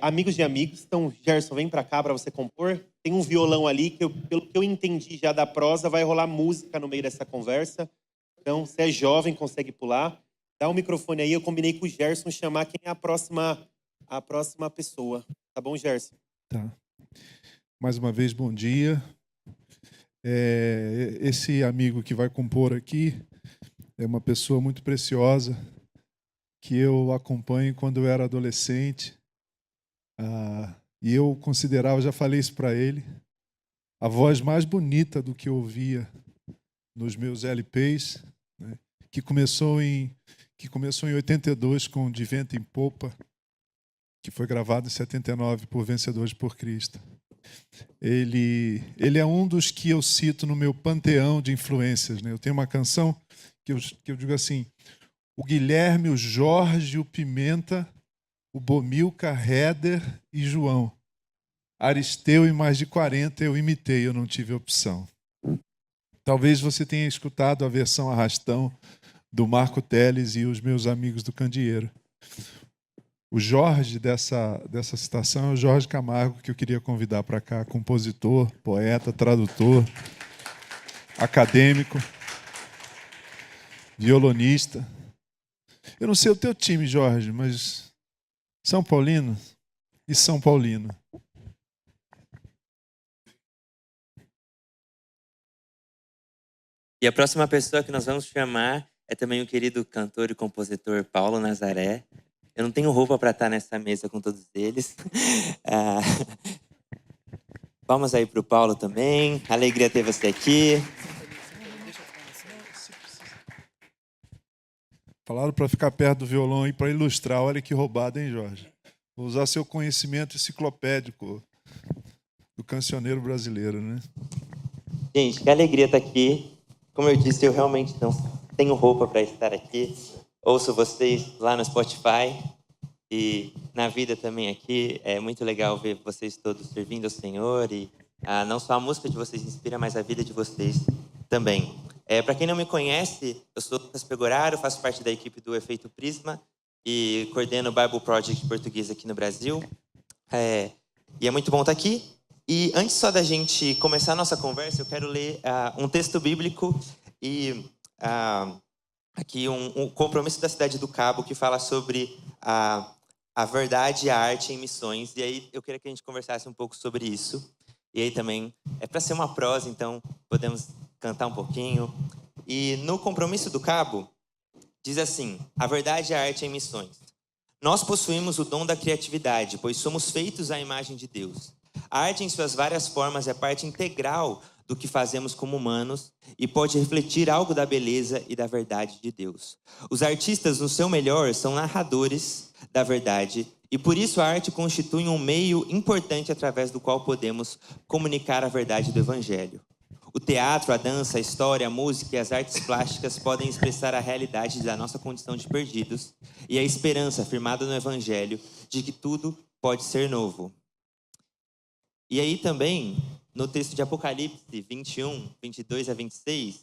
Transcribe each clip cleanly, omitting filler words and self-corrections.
amigos de amigos. Então, Gerson, vem para cá para você compor. Tem um violão ali que, pelo que eu entendi já da prosa, vai rolar música no meio dessa conversa. Então, você é jovem, consegue pular. Dá o microfone aí. Eu combinei com o Gerson chamar quem é a próxima pessoa. Tá bom, Gerson? Tá. Mais uma vez, bom dia. Esse amigo que vai compor aqui é uma pessoa muito preciosa que eu acompanho quando eu era adolescente. E eu considerava, já falei isso para ele, a voz mais bonita do que eu ouvia nos meus LPs, né, que começou em 82 com De Vento em Popa, que foi gravado em 79 por Vencedores por Cristo. Ele é um dos que eu cito no meu panteão de influências, né? Eu tenho uma canção que eu digo assim: o Guilherme, o Jorge, o Pimenta, o Bomilca, Héder e João. Aristeu e mais de 40 eu imitei, eu não tive opção. Talvez você tenha escutado a versão arrastão do Marco Teles e os meus amigos do Candeeiro. O Jorge dessa citação é o Jorge Camargo, que eu queria convidar para cá, compositor, poeta, tradutor, acadêmico, violonista. Eu não sei o teu time, Jorge, mas São Paulino e São Paulino. E a próxima pessoa que nós vamos chamar é também o querido cantor e compositor Paulo Nazaré. Eu não tenho roupa para estar nessa mesa com todos eles. Palmas aí para o Paulo também. Alegria ter você aqui. Falaram para ficar perto do violão aí para ilustrar. Olha que roubada, hein, Jorge? Vou usar seu conhecimento enciclopédico do cancioneiro brasileiro, né? Gente, que alegria estar aqui. Como eu disse, eu realmente não tenho roupa para estar aqui. Ouço vocês lá no Spotify e na vida também aqui. É muito legal ver vocês todos servindo ao Senhor e não só a música de vocês inspira, mas a vida de vocês também. Para quem não me conhece, eu sou Lucas Pegoraro, faço parte da equipe do Efeito Prisma e coordeno o Bible Project português aqui no Brasil. E é muito bom estar aqui. E antes só da gente começar a nossa conversa, eu quero ler um texto bíblico e aqui um compromisso da cidade do Cabo que fala sobre a verdade e a arte em missões. E aí eu queria que a gente conversasse um pouco sobre isso. E aí também é para ser uma prosa, então podemos cantar um pouquinho. E no compromisso do Cabo, diz assim: a verdade e a arte em missões. Nós possuímos o dom da criatividade, pois somos feitos à imagem de Deus. A arte em suas várias formas é parte integral do que fazemos como humanos e pode refletir algo da beleza e da verdade de Deus. Os artistas, no seu melhor, são narradores da verdade e por isso a arte constitui um meio importante através do qual podemos comunicar a verdade do Evangelho. O teatro, a dança, a história, a música e as artes plásticas podem expressar a realidade da nossa condição de perdidos e a esperança firmada no Evangelho de que tudo pode ser novo. E aí também, no texto de Apocalipse 21, 22 a 26,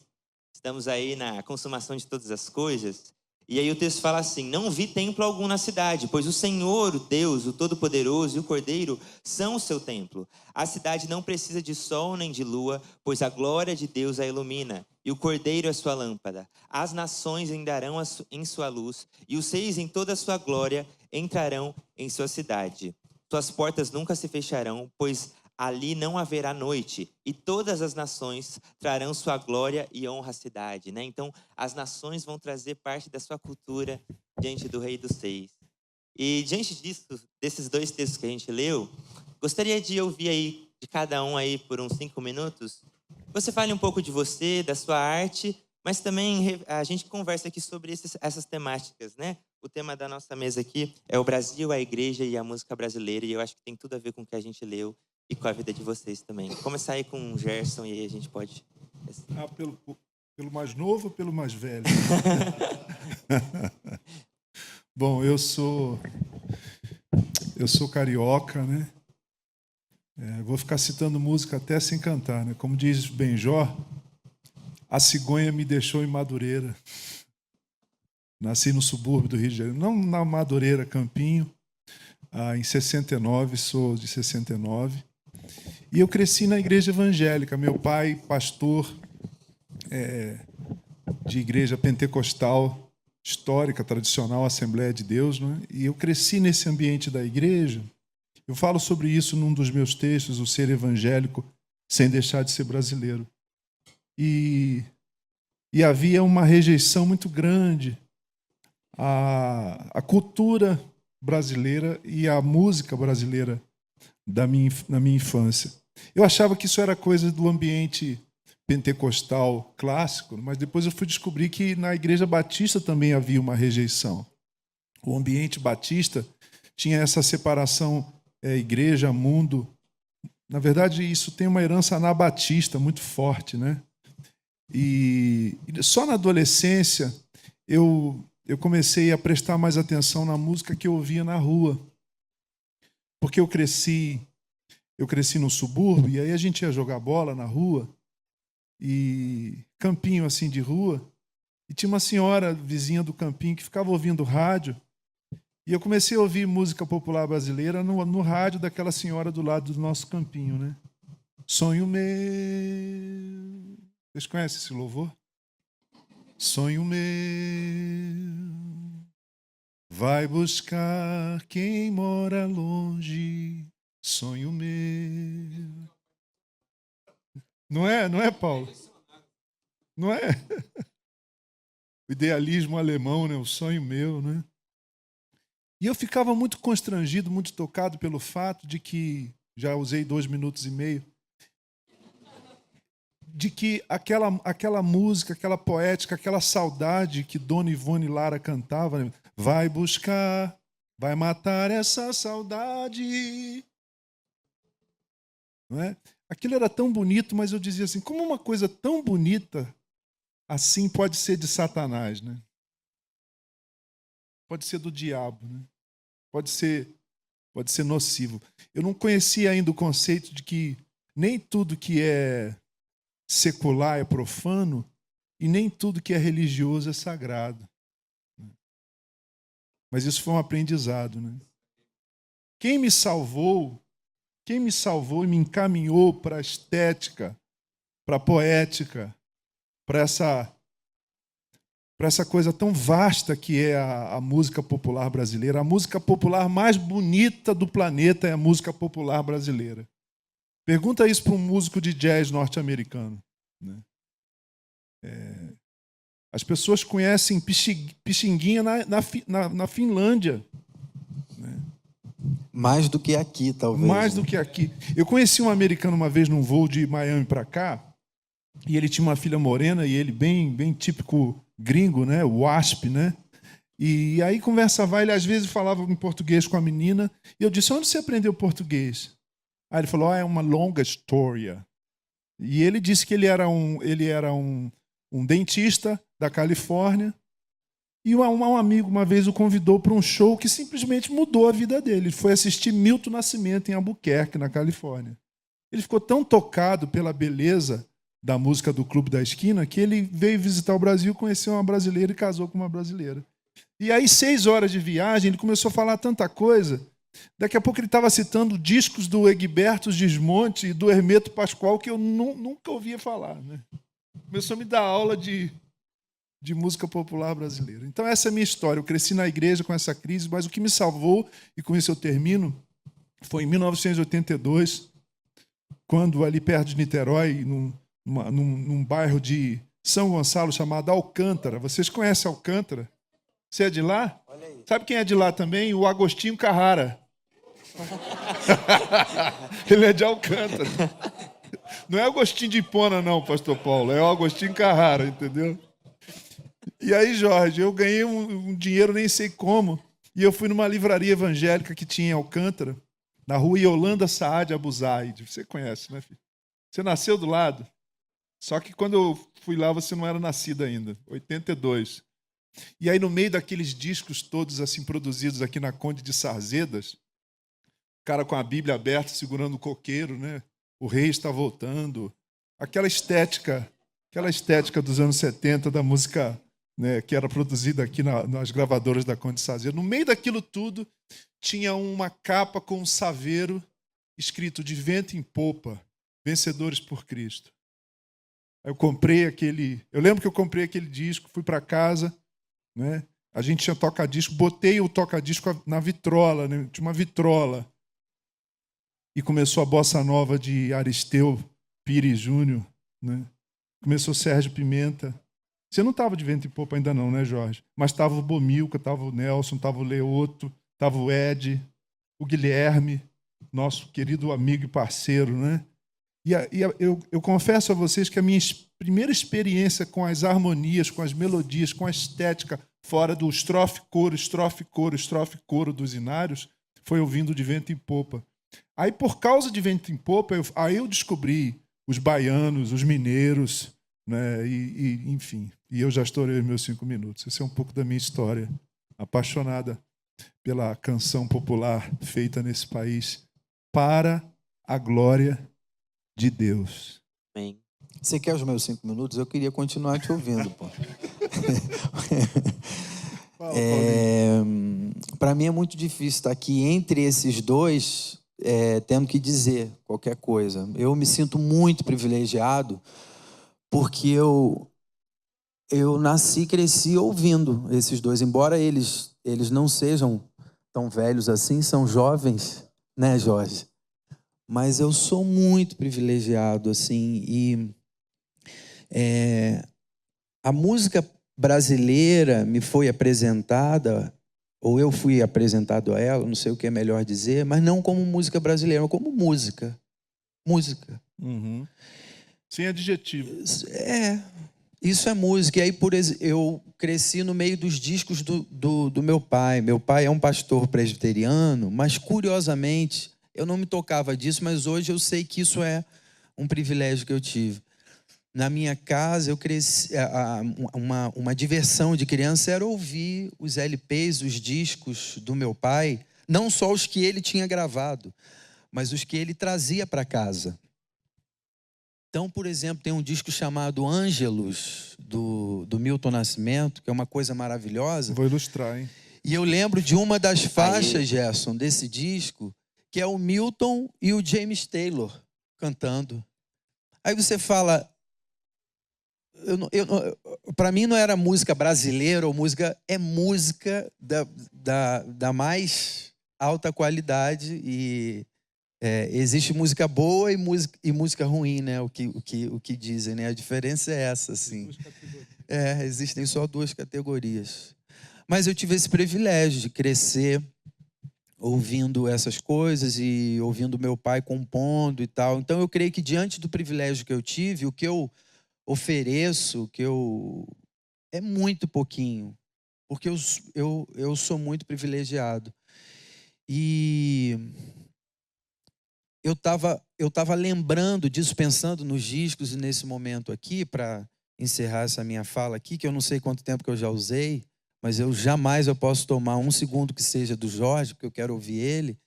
estamos aí na consumação de todas as coisas. E aí o texto fala assim: não vi templo algum na cidade, pois o Senhor, o Deus, o Todo-Poderoso e o Cordeiro são o seu templo. A cidade não precisa de sol nem de lua, pois a glória de Deus a ilumina, e o Cordeiro é sua lâmpada. As nações andarão em sua luz, e os reis em toda a sua glória entrarão em sua cidade. Suas portas nunca se fecharão, pois ali não haverá noite, e todas as nações trarão sua glória e honra à cidade, né? Então, as nações vão trazer parte da sua cultura diante do Rei dos Reis. E diante disso, desses dois textos que a gente leu, gostaria de ouvir aí de cada um aí por uns 5 minutos. Você fale um pouco de você, da sua arte, mas também a gente conversa aqui sobre essas temáticas, né? O tema da nossa mesa aqui é o Brasil, a igreja e a música brasileira, e eu acho que tem tudo a ver com o que a gente leu e com a vida de vocês também. Vou começar aí com o Gerson e aí a gente pode... Pelo mais novo ou pelo mais velho? Bom, eu sou carioca, né? Vou ficar citando música até sem cantar, né? Como diz Benjó, a cigonha me deixou em Madureira. Nasci no subúrbio do Rio de Janeiro, não na Madureira, Campinho, em 69, sou de 69. E eu cresci na igreja evangélica. Meu pai, pastor de igreja pentecostal, histórica, tradicional, Assembleia de Deus, né? E eu cresci nesse ambiente da igreja. Eu falo sobre isso num dos meus textos, o ser evangélico sem deixar de ser brasileiro. E havia uma rejeição muito grande à cultura brasileira e à música brasileira na minha infância. Eu achava que isso era coisa do ambiente pentecostal clássico, mas depois eu fui descobrir que na Igreja Batista também havia uma rejeição. O ambiente batista tinha essa separação igreja-mundo. Na verdade, isso tem uma herança anabatista muito forte, né? E só na adolescência eu comecei a prestar mais atenção na música que eu ouvia na rua. Porque eu cresci no subúrbio, e aí a gente ia jogar bola na rua, e campinho assim de rua, e tinha uma senhora vizinha do campinho que ficava ouvindo rádio, e eu comecei a ouvir música popular brasileira no rádio daquela senhora do lado do nosso campinho, né? Sonho meu. Vocês conhecem esse louvor? Sonho meu vai buscar quem mora longe. Sonho meu. Não é, Paulo? Não é? O idealismo alemão, né? O sonho meu, né? E eu ficava muito constrangido, muito tocado pelo fato de que, já usei 2 minutos e meio, de que aquela música, aquela poética, aquela saudade que Dona Ivone Lara cantava, né? Vai buscar, vai matar essa saudade. Não é? Aquilo era tão bonito, mas eu dizia assim, como uma coisa tão bonita assim pode ser de Satanás, né? Pode ser do diabo, né? Pode ser nocivo. Eu não conhecia ainda o conceito de que nem tudo que é secular é profano e nem tudo que é religioso é sagrado. Mas isso foi um aprendizado, né? Quem me salvou e me encaminhou para a estética, para a poética, para essa coisa tão vasta que é a música popular brasileira. A música popular mais bonita do planeta é a música popular brasileira. Pergunta isso para um músico de jazz norte-americano, né? As pessoas conhecem Pixinguinha na Finlândia. Né? Mais do que aqui, talvez. Mais do que aqui. Eu conheci um americano uma vez num voo de Miami para cá, e ele tinha uma filha morena, e ele bem típico gringo, né? Wasp, né? E aí conversa vai, ele às vezes falava em português com a menina, e eu disse, onde você aprendeu português? Aí ele falou, é uma longa história. E ele disse que ele era um dentista da Califórnia, e um amigo uma vez o convidou para um show que simplesmente mudou a vida dele. Ele foi assistir Milton Nascimento em Albuquerque, na Califórnia. Ele ficou tão tocado pela beleza da música do Clube da Esquina que ele veio visitar o Brasil, conheceu uma brasileira e casou com uma brasileira. E aí, 6 horas de viagem, ele começou a falar tanta coisa. Daqui a pouco ele estava citando discos do Egberto Gismonti e do Hermeto Pascoal que eu nunca ouvia falar, né? Começou a me dar aula de música popular brasileira. Então, essa é a minha história. Eu cresci na igreja com essa crise, mas o que me salvou, e com isso eu termino, foi em 1982, quando ali perto de Niterói, num bairro de São Gonçalo chamado Alcântara. Vocês conhecem Alcântara? Você é de lá? Sabe quem é de lá também? O Agostinho Carrara. Ele é de Alcântara. Não é Agostinho de Hipona, não, pastor Paulo. É o Agostinho Carrara, entendeu? E aí, Jorge, eu ganhei um dinheiro, nem sei como, e eu fui numa livraria evangélica que tinha em Alcântara, na rua Yolanda Saad Abu Zaid. Você conhece, né, filho? Você nasceu do lado. Só que quando eu fui lá, você não era nascido ainda. 82. E aí, no meio daqueles discos todos assim produzidos aqui na Conde de Sarzedas, o cara com a Bíblia aberta, segurando o coqueiro, né? O rei está voltando. Aquela estética dos anos 70, da música né, que era produzida aqui nas gravadoras da Conde Sazia. No meio daquilo tudo, tinha uma capa com um saveiro escrito de vento em popa, vencedores por Cristo. Aí eu lembro que eu comprei aquele disco, fui para casa, né? A gente tinha toca-disco, botei o toca-disco na vitrola, né? Tinha uma vitrola. E começou a bossa nova de Aristeu Pires Júnior, né? Começou Sérgio Pimenta. Você não estava de vento em popa ainda não, né, Jorge? Mas estava o Bomilca, estava o Nelson, estava o Leoto, estava o Ed, o Guilherme, nosso querido amigo e parceiro, né? Eu confesso a vocês que a minha primeira experiência com as harmonias, com as melodias, com a estética, fora do estrofe-coro, estrofe-coro, estrofe-coro dos Inários, foi ouvindo de vento em popa. Aí, por causa de vento em popa, aí eu descobri os baianos, os mineiros, né? Enfim, e eu já estourei os meus 5 minutos. Esse é um pouco da minha história, apaixonada pela canção popular feita nesse país para a glória de Deus. Amém. Você quer os meus 5 minutos? Eu queria continuar te ouvindo, pô. Para mim é muito difícil estar aqui entre esses dois, tendo que dizer qualquer coisa. Eu me sinto muito privilegiado porque eu nasci e cresci ouvindo esses dois, embora eles não sejam tão velhos assim, são jovens, né, Jorge? Mas eu sou muito privilegiado, assim, e a música brasileira me foi apresentada, ou eu fui apresentado a ela, não sei o que é melhor dizer, mas não como música brasileira, mas como música. Música. Uhum. Sem adjetivo. Isso é música. E aí, eu cresci no meio dos discos do meu pai. Meu pai é um pastor presbiteriano, mas, curiosamente, eu não me tocava disso, mas hoje eu sei que isso é um privilégio que eu tive. Na minha casa, eu cresci, uma diversão de criança era ouvir os LPs, os discos do meu pai, não só os que ele tinha gravado, mas os que ele trazia para casa. Então, por exemplo, tem um disco chamado Ângelos, do Milton Nascimento, que é uma coisa maravilhosa. Vou ilustrar, hein? E eu lembro de uma das faixas, Gerson, desse disco, que é o Milton e o James Taylor cantando. Aí você fala, para mim não era música brasileira ou música, é música da mais alta qualidade e existe música boa e música ruim, né? O que dizem, né? A diferença é essa, assim. Existem só 2 categorias. Mas eu tive esse privilégio de crescer ouvindo essas coisas e ouvindo meu pai compondo e tal. Então eu creio que diante do privilégio que eu tive, o que eu ofereço, é muito pouquinho, porque eu sou muito privilegiado. E eu tava lembrando disso, pensando nos discos e nesse momento aqui, para encerrar essa minha fala aqui, que eu não sei quanto tempo que eu já usei, mas jamais eu posso tomar 1 segundo que seja do Jorge, porque eu quero ouvir ele.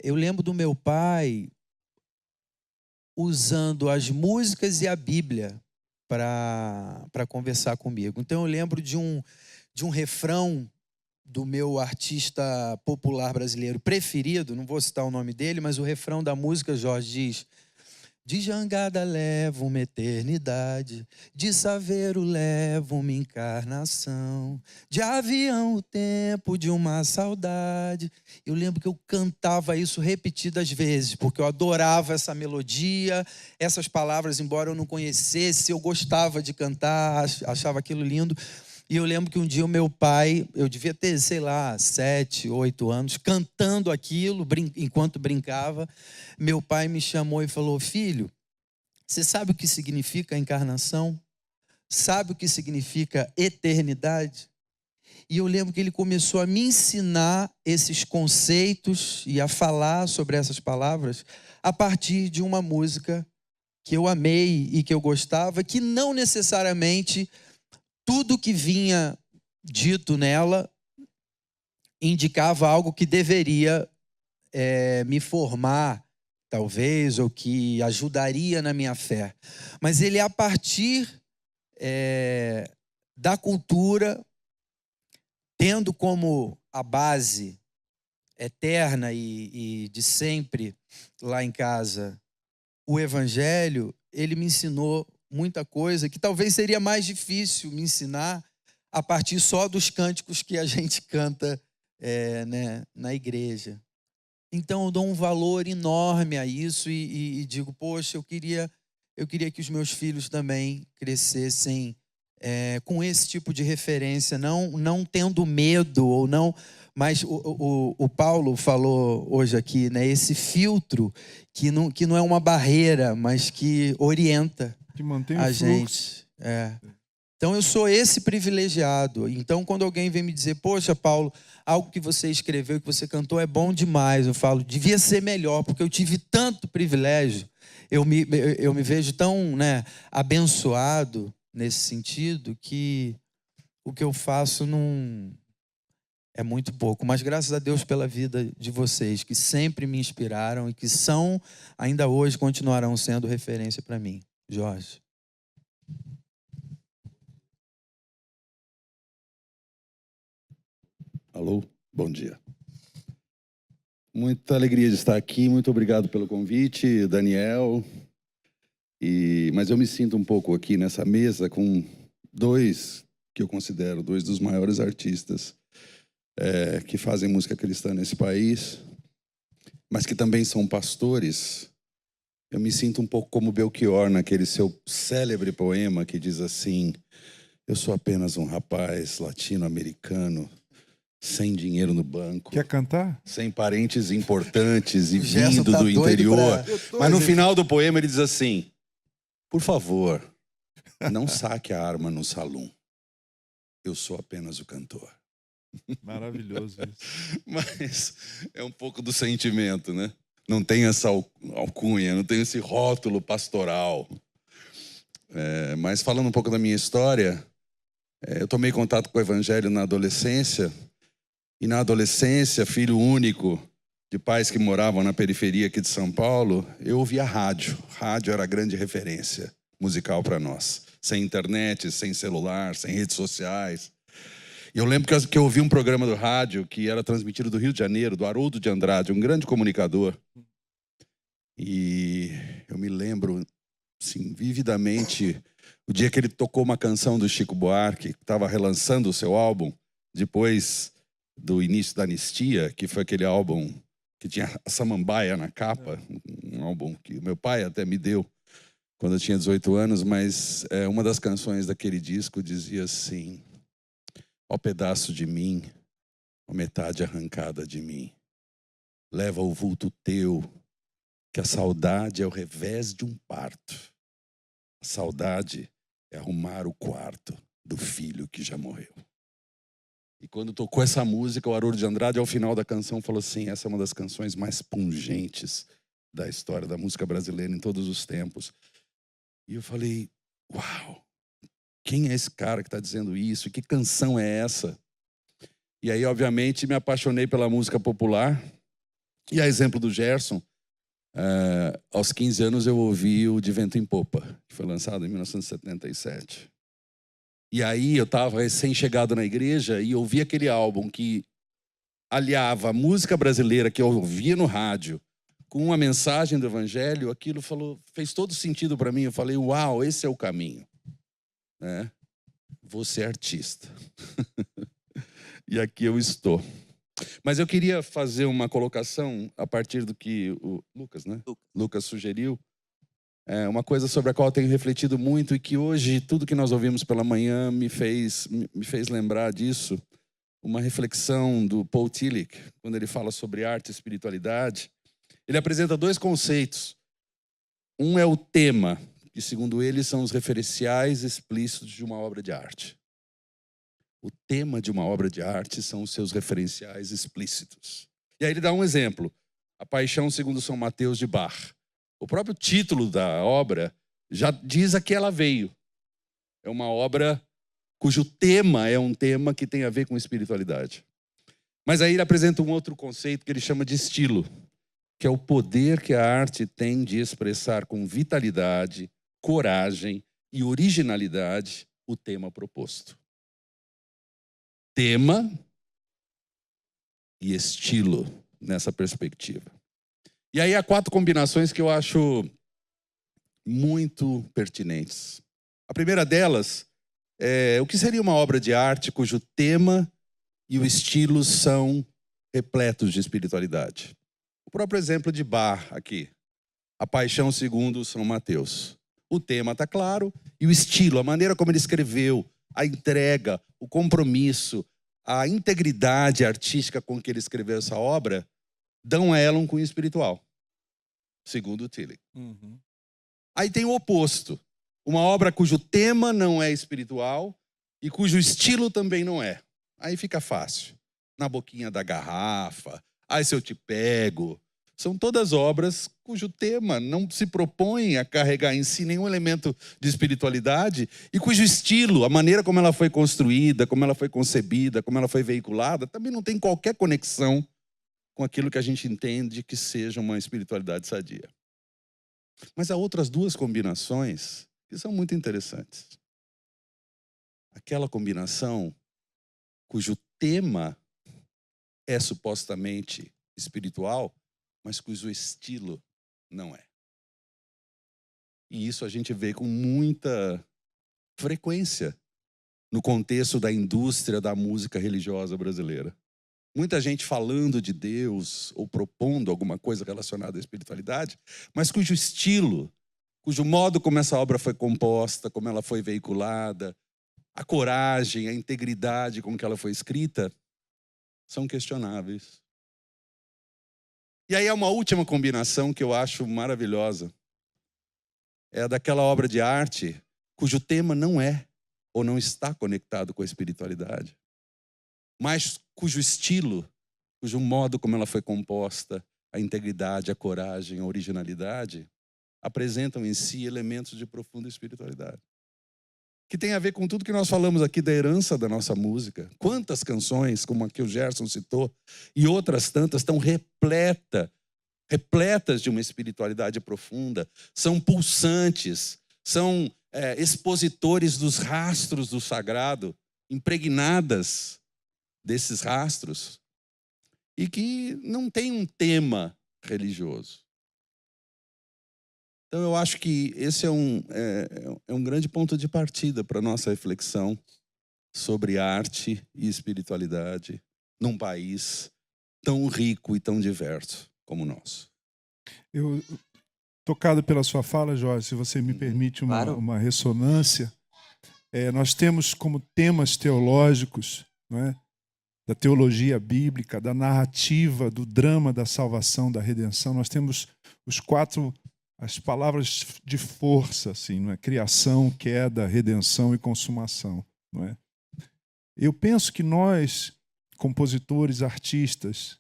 Eu lembro do meu pai usando as músicas e a Bíblia para conversar comigo. Então eu lembro de um refrão do meu artista popular brasileiro preferido, não vou citar o nome dele, mas o refrão da música, Jorge, diz: de jangada leva uma eternidade, de saveiro leva uma encarnação, de avião o tempo de uma saudade. Eu lembro que eu cantava isso repetidas vezes, porque eu adorava essa melodia, essas palavras, embora eu não conhecesse, eu gostava de cantar, achava aquilo lindo. E eu lembro que um dia o meu pai, eu devia ter, 7, 8 anos, cantando aquilo enquanto brincava. Meu pai me chamou e falou: filho, você sabe o que significa encarnação? Sabe o que significa eternidade? E eu lembro que ele começou a me ensinar esses conceitos e a falar sobre essas palavras a partir de uma música que eu amei e que eu gostava, que não necessariamente tudo que vinha dito nela indicava algo que deveria me formar, talvez, ou que ajudaria na minha fé. Mas ele, a partir da cultura, tendo como a base eterna e de sempre lá em casa o Evangelho, ele me ensinou muita coisa que talvez seria mais difícil me ensinar a partir só dos cânticos que a gente canta né, na igreja. Então eu dou um valor enorme a isso e digo, poxa, eu queria que os meus filhos também crescessem com esse tipo de referência, não tendo medo ou não. Mas o Paulo falou hoje aqui, né, esse filtro que não é uma barreira, mas que orienta Que mantém a o fluxo. gente. Então eu sou esse privilegiado. Então quando alguém vem me dizer, poxa, Paulo, algo que você escreveu, que você cantou é bom demais, eu falo, devia ser melhor, porque eu tive tanto privilégio. Eu me vejo tão, né, abençoado nesse sentido que o que eu faço não é muito pouco. Mas graças a Deus pela vida de vocês, que sempre me inspiraram e que são, ainda hoje, continuarão sendo referência para mim. Jorge. Alô, bom dia. Muita alegria de estar aqui, muito obrigado pelo convite, Daniel. Mas eu me sinto um pouco aqui nessa mesa com dois que eu considero dois dos maiores artistas que fazem música cristã nesse país, mas que também são pastores. Eu me sinto um pouco como Belchior naquele seu célebre poema que diz assim: eu sou apenas um rapaz latino-americano sem dinheiro no banco. Quer cantar? Sem parentes importantes e Gerson vindo tá do doido interior. pra... Mas no final do poema ele diz assim: por favor, não saque a arma no salão. Eu sou apenas o cantor. Maravilhoso isso. Mas é um pouco do sentimento, né? Não tem essa alcunha, não tem esse rótulo pastoral. Mas falando um pouco da minha história, eu tomei contato com o Evangelho na adolescência. E na adolescência, filho único de pais que moravam na periferia aqui de São Paulo, eu ouvia rádio. Rádio era a grande referência musical para nós. Sem internet, sem celular, sem redes sociais. E eu lembro que eu ouvi um programa do rádio que era transmitido do Rio de Janeiro, do Haroldo de Andrade, um grande comunicador. E eu me lembro, assim, vividamente, o dia que ele tocou uma canção do Chico Buarque, que estava relançando o seu álbum, depois do início da Anistia, que foi aquele álbum que tinha a Samambaia na capa, um álbum que meu pai até me deu quando eu tinha 18 anos, mas uma das canções daquele disco dizia assim: ó pedaço de mim, ó metade arrancada de mim, leva o vulto teu, que a saudade é o revés de um parto. A saudade é arrumar o quarto do filho que já morreu. E quando tocou essa música, o Haroldo de Andrade, ao final da canção, falou assim: essa é uma das canções mais pungentes da história da música brasileira em todos os tempos. E eu falei: uau, quem é esse cara que está dizendo isso? E que canção é essa? E aí, obviamente, me apaixonei pela música popular. E a exemplo do Gerson, aos 15 anos eu ouvi o De Vento em Popa, que foi lançado em 1977. E aí eu estava recém-chegado na igreja e ouvi aquele álbum que aliava a música brasileira que eu ouvia no rádio com uma mensagem do Evangelho. Aquilo fez todo sentido para mim. Eu falei: uau, esse é o caminho. Vou ser artista. E aqui eu estou. Mas eu queria fazer uma colocação a partir do que o Lucas, né? Lucas sugeriu. Uma coisa sobre a qual eu tenho refletido muito e que hoje, tudo que nós ouvimos pela manhã me fez lembrar disso. Uma reflexão do Paul Tillich, quando ele fala sobre arte e espiritualidade. Ele apresenta dois conceitos. Um é o tema, que segundo ele são os referenciais explícitos de uma obra de arte. O tema de uma obra de arte são os seus referenciais explícitos. E aí ele dá um exemplo. A Paixão segundo São Mateus de Bach. O próprio título da obra já diz a que ela veio. É uma obra cujo tema é um tema que tem a ver com espiritualidade. Mas aí ele apresenta um outro conceito que ele chama de estilo, que é o poder que a arte tem de expressar com vitalidade, coragem e originalidade o tema proposto. tema e estilo nessa perspectiva. E aí há 4 combinações que eu acho muito pertinentes. A primeira delas é o que seria uma obra de arte cujo tema e o estilo são repletos de espiritualidade. O próprio exemplo de Bach aqui, A Paixão segundo São Mateus. O tema está claro e o estilo, a maneira como ele escreveu, a entrega, o compromisso, a integridade artística com que ele escreveu essa obra, dão a ela um cunho espiritual, segundo Tillich. Aí tem o oposto, uma obra cujo tema não é espiritual e cujo estilo também não é. Aí fica fácil. Na boquinha da garrafa, Ai Se Eu Te Pego. São todas obras cujo tema não se propõe a carregar em si nenhum elemento de espiritualidade e cujo estilo, a maneira como ela foi construída, como ela foi concebida, como ela foi veiculada, também não tem qualquer conexão com aquilo que a gente entende que seja uma espiritualidade sadia. Mas há outras 2 combinações que são muito interessantes. Aquela combinação cujo tema é supostamente espiritual, mas cujo estilo não é. E isso a gente vê com muita frequência no contexto da indústria da música religiosa brasileira. Muita gente falando de Deus ou propondo alguma coisa relacionada à espiritualidade, mas cujo estilo, cujo modo como essa obra foi composta, como ela foi veiculada, a coragem, a integridade com que ela foi escrita, são questionáveis. E aí há uma última combinação que eu acho maravilhosa. É a daquela obra de arte cujo tema não é ou não está conectado com a espiritualidade, mas cujo estilo, cujo modo como ela foi composta, a integridade, a coragem, a originalidade, apresentam em si elementos de profunda espiritualidade. Que tem a ver com tudo que nós falamos aqui da herança da nossa música. Quantas canções, como a que o Gerson citou, e outras tantas, estão repletas de uma espiritualidade profunda, são pulsantes, são expositores dos rastros do sagrado, impregnadas desses rastros, e que não tem um tema religioso. Então eu acho que esse é um grande ponto de partida para a nossa reflexão sobre arte e espiritualidade num país tão rico e tão diverso como o nosso. Eu, tocado pela sua fala, Jorge, se você me permite Claro. uma ressonância, nós temos como temas teológicos, não é? Da teologia bíblica, da narrativa, do drama da salvação, da redenção, nós temos as palavras de força, assim, não é? Criação, queda, redenção e consumação, não é? Eu penso que nós, compositores, artistas,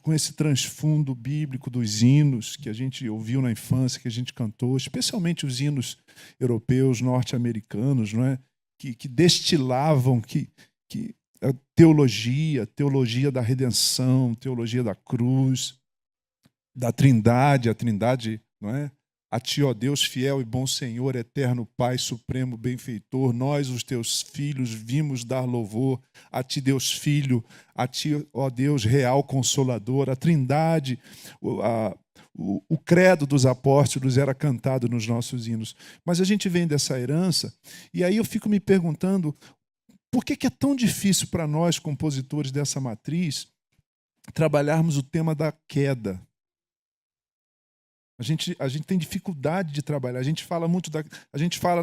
com esse transfundo bíblico dos hinos que a gente ouviu na infância, que a gente cantou, especialmente os hinos europeus, norte-americanos, não é? Que destilavam a teologia da redenção, teologia da cruz, da Trindade, a Trindade, não é? A ti, ó Deus, fiel e bom Senhor, eterno Pai, supremo benfeitor, nós, os teus filhos, vimos dar louvor a ti, Deus Filho, a ti, ó Deus, real Consolador. A Trindade, o credo dos apóstolos era cantado nos nossos hinos. Mas a gente vem dessa herança, e aí eu fico me perguntando por que é tão difícil para nós, compositores dessa matriz, trabalharmos o tema da queda. A gente tem dificuldade de trabalhar. A gente fala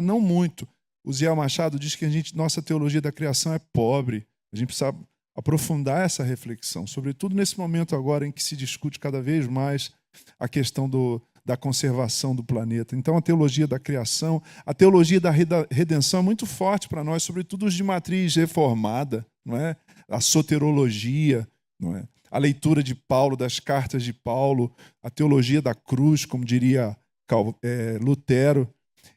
não muito. O Zé Machado diz que nossa teologia da criação é pobre. A gente precisa aprofundar essa reflexão, sobretudo nesse momento agora em que se discute cada vez mais a questão da conservação do planeta. Então, a teologia da criação, a teologia da redenção é muito forte para nós, sobretudo os de matriz reformada, não é? A soterologia, não é? A leitura de Paulo, das cartas de Paulo, a teologia da cruz, como diria Lutero.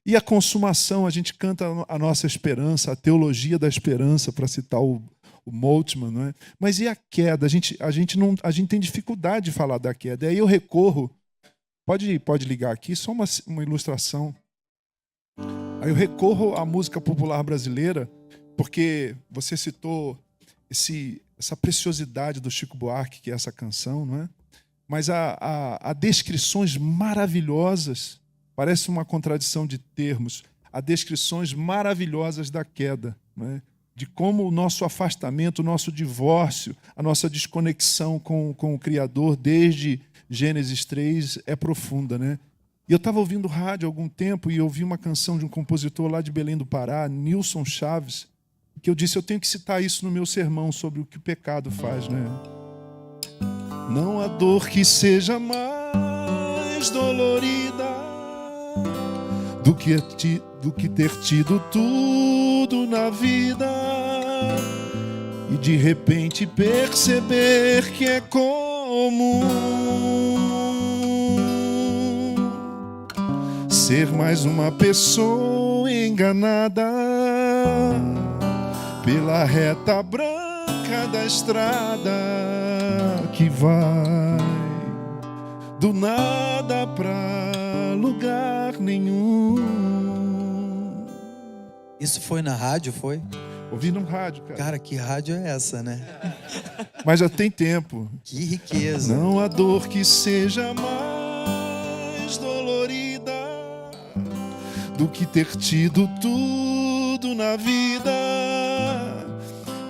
E a consumação, a gente canta a nossa esperança, a teologia da esperança, para citar o Moltmann, não é? Mas e a queda? A gente tem dificuldade de falar da queda. E aí eu recorro, pode ligar aqui, só uma ilustração. Aí eu recorro à música popular brasileira, porque você citou essa preciosidade do Chico Buarque, que é essa canção, não é? Mas há descrições maravilhosas, parece uma contradição de termos, há descrições maravilhosas da queda, não é? De como o nosso afastamento, o nosso divórcio, a nossa desconexão com o Criador desde Gênesis 3 é profunda, né? E eu estava ouvindo rádio há algum tempo e ouvi uma canção de um compositor lá de Belém do Pará, Nilson Chaves, que eu disse, eu tenho que citar isso no meu sermão sobre o que o pecado faz, né? Não há dor que seja mais dolorida do que ter tido tudo na vida e de repente perceber que é comum ser mais uma pessoa enganada pela reta branca da estrada que vai do nada pra lugar nenhum. Isso foi na rádio, foi? Ouvi no rádio, cara. Cara, que rádio é essa, né? Mas já tem tempo. Que riqueza. Não há dor que seja mais dolorida do que ter tido tudo na vida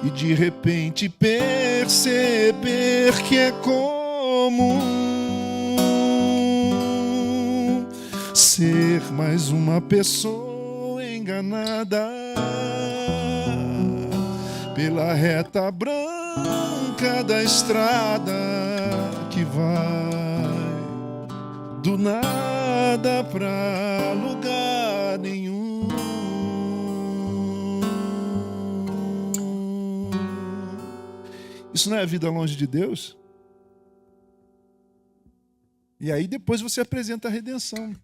e de repente perceber que é comum ser mais uma pessoa enganada pela reta branca da estrada que vai do nada pra lugar nenhum. Isso não é vida longe de Deus? E aí depois você apresenta a redenção.